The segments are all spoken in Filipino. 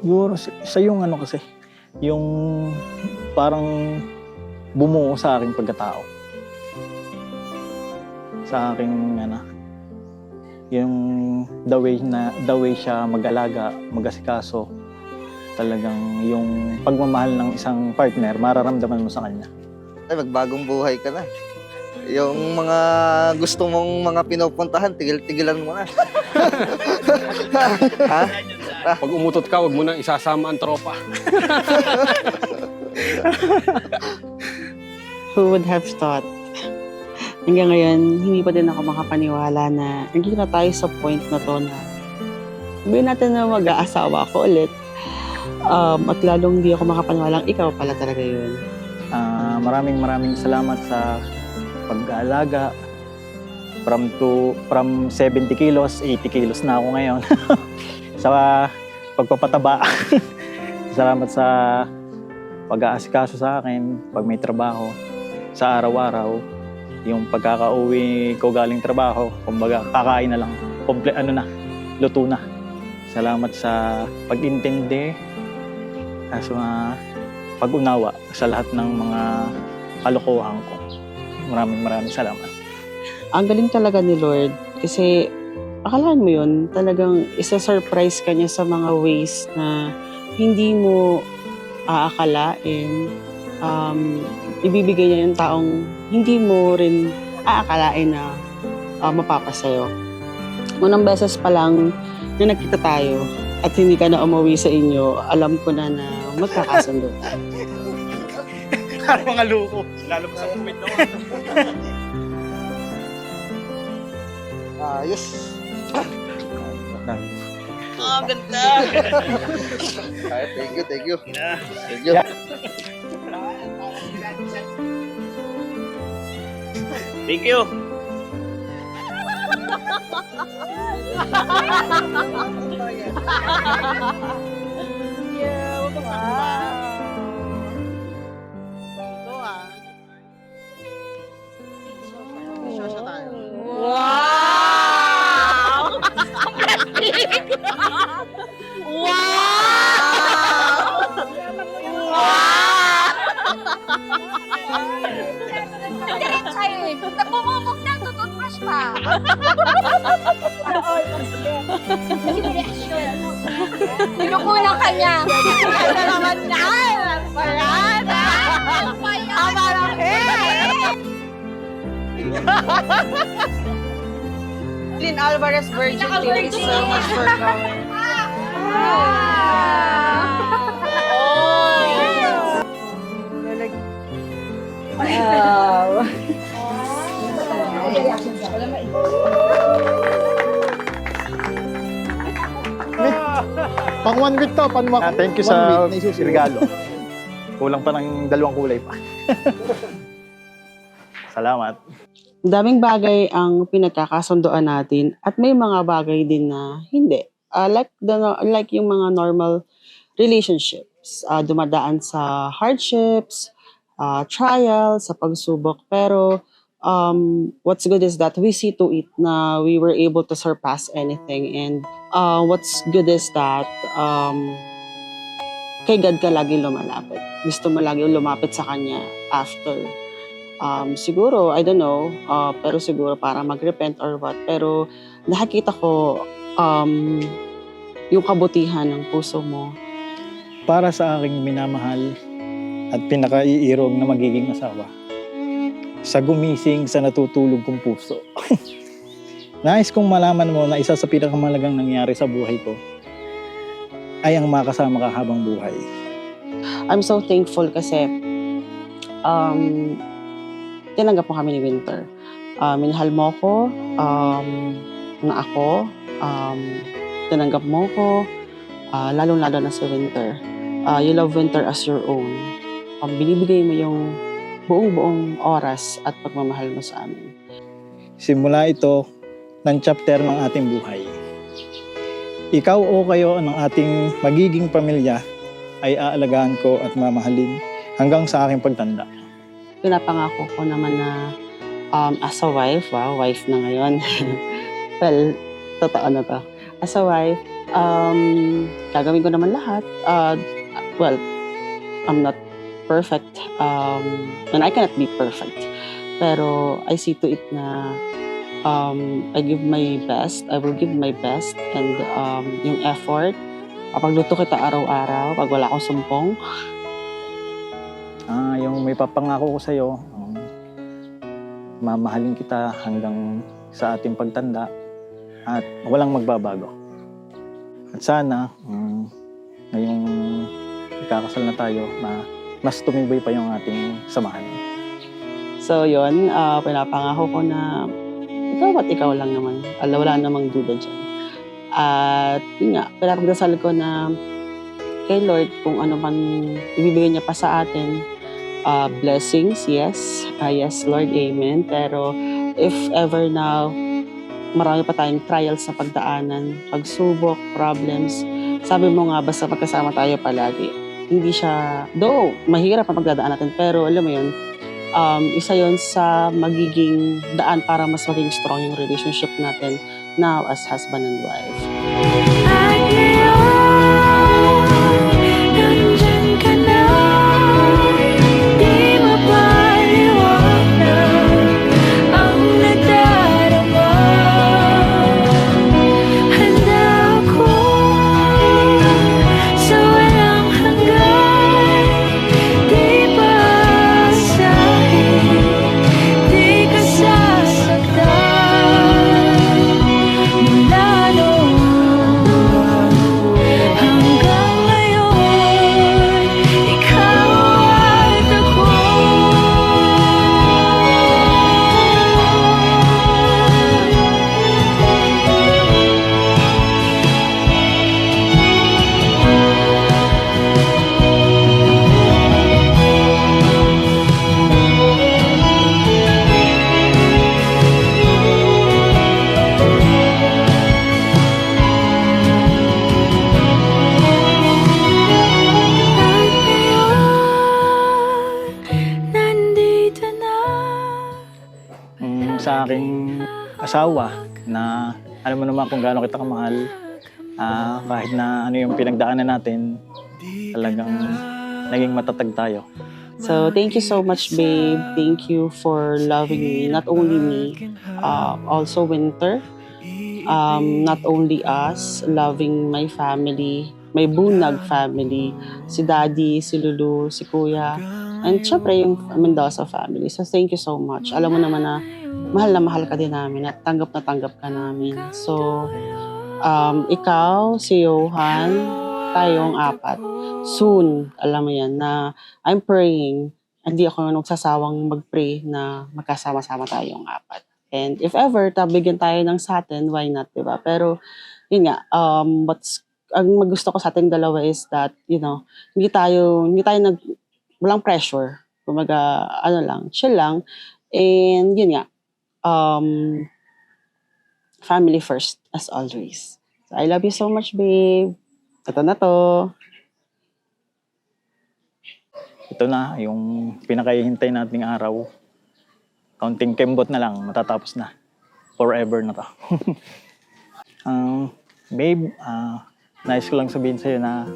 Siguro sa yung ano kasi, yung parang bumuo sa aking pagkatao. Sa aking ano, yung the way siya mag-alaga, mag-asikaso, talagang yung pagmamahal ng isang partner, mararamdaman mo sa kanya. Ay, magbagong buhay ka na. Yung mga gusto mong mga pinupuntahan, tigil-tigilan mo na. Ha? Pag umutot ka, huwag mo nang isasama ang tropa. Who would have thought? Hanggang ngayon, hindi pa din ako makapaniwala na nandito na tayo sa point na to na sabihin natin na mag-aasawa ako ulit. At lalong hindi ako makapaniwalang ikaw pala talaga yun. Maraming salamat sa pag-aalaga. From 70 kilos, 80 kilos na ako ngayon. Sa pagpapataba. Salamat sa pag-aasikaso sa akin, pag may trabaho, sa araw-araw. Yung pagkakauwi ko galing trabaho, kumbaga kakain na lang. Luto na. Salamat sa pag-intindi, sa pag-unawa sa lahat ng mga kalokohan ko. Maraming salamat. Ang galing talaga ni Lord kasi akalaan mo yun, talagang isa-surprise ka niya sa mga ways na hindi mo aakalain. Ibibigay niya yung taong hindi mo rin aakalain na mapapasayo. Unang beses pa lang na nagkita tayo at hindi ka na umuwi sa inyo, alam ko na na magkakasundo. Parang mga luko. Lalo pa sa comment na Ayos. Ganda! Ay, thank you. Thank you. Thank you. Wow! Ang plastic! Wow! Direct sa'yo eh. Nagmumumog na, tututbrush pa. Pinukulang ka niya. Ano naman na? Parada! Lynn Alvarez Virgin, thank you so much for coming. Wow! Pang 1 week to, Thank you sa regalo. Kulang pa ng 2 kulay pa. Salamat. Daming bagay ang pinagkakasundoan natin at may mga bagay din na hindi. Like yung mga normal relationships, dumadaan sa hardships, trials, sa pagsubok. Pero what's good is that we see to it na we were able to surpass anything. And what's good is that kay God ka lagi lumalapit. Gusto mo lagi lumapit sa Kanya after. Siguro, I don't know, pero siguro para mag-repent or what. Pero nakikita ko yung kabutihan ng puso mo. Para sa aking minamahal at pinakaiirog na magiging asawa, sa gumising sa natutulog kong puso. Nais kong malaman mo na isa sa pinakamalagang nangyari sa buhay ko ay ang makasama ka habang buhay. I'm so thankful kasi tinanggap mo kami ni Winter. Minahal mo ko, na ako, tinanggap mo ko, lalong-lalo na si Winter. You love Winter as your own. Binibigay mo yung buong-buong oras at pagmamahal mo sa amin. Simula ito ng chapter ng ating buhay. Ikaw o kayo ng ating magiging pamilya ay aalagaan ko at mamahalin hanggang sa aking pagtanda. Pinapangako ko naman na as a wife, wife na ngayon. Well, totoo na to. As a wife, Gagawin ko naman lahat. Well, I'm not perfect. And I cannot be perfect. Pero I see to it na I give my best. I will give my best. And yung effort, kapag luto kita araw-araw, pag wala akong sumpong. Yung may papangako ko sa'yo, mamahalin kita hanggang sa ating pagtanda at walang magbabago. At sana, ngayong ikakasal na tayo, mas tumibay pa yung ating samahan. So yun, pinapangako ko na ikaw at ikaw lang naman. Wala namang duda dyan. At yun nga, pinapagdasal ko na kay Lord kung ano man ibibigay niya pa sa atin. Blessings, yes. Yes, Lord, amen. Pero if ever now, marami pa tayong trials na pagdaanan, pagsubok, problems. Sabi mo nga, basta magkasama tayo palagi. Hindi siya, though, mahirap ang pagdadaan natin, pero alam mo yun, isa yon sa magiging daan para mas maging strong yung relationship natin now as husband and wife. Sa aking asawa na alam mo naman kung gaano kita kamahal, kahit na ano yung pinagdaanan natin, talagang naging matatag tayo. So, thank you so much, babe. Thank you for loving me. Not only me, also Winter. Not only us, loving my family, my Bunag family, si Daddy, si Lulu, si Kuya, and syempre yung Mendoza family. So, thank you so much. Alam mo naman na mahal ka din namin at tanggap na tanggap ka namin. So, ikaw, si Johan, tayong apat. Soon, alam mo yan, na I'm praying, hindi ako nagsasawang mag-pray na magkasama-sama tayong apat. And if ever, bigyan tayo ng satin, why not, diba? Pero, yun nga, ang gusto ko sa ating dalawa is that, you know, hindi tayo walang pressure. Kumaga, chill lang. And yun nga, family first, as always. So, I love you so much, babe. Ito na to. Ito na, yung pinakahihintay nating araw. Kaunting kembot na lang, matatapos na. Forever na to. Babe, nais ko lang sabihin sa'yo na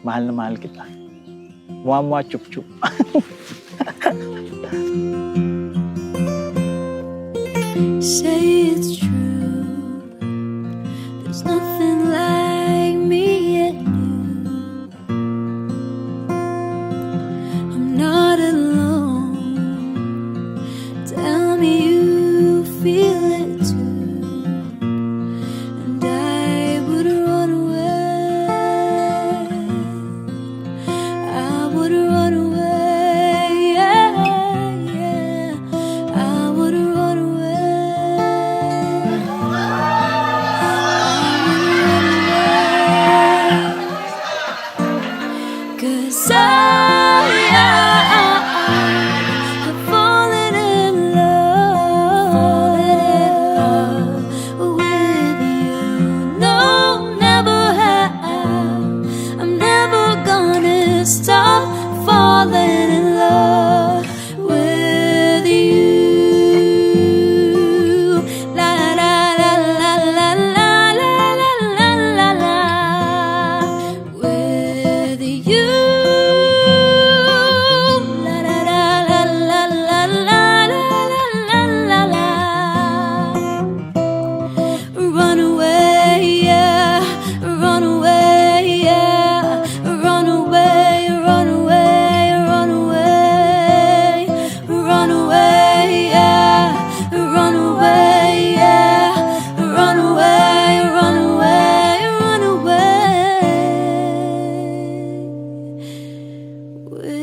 mahal kita. Muamua chup chup. Say it's true. There's nothing like me and you. I'm not alone. Tell me you feel it too. And I would run away. I would run away. Yeah, yeah. I would run away. 'Cause I've fallen in love with you. No, never have. I'm never gonna stop falling in love with you. La la la la la la la la la la la with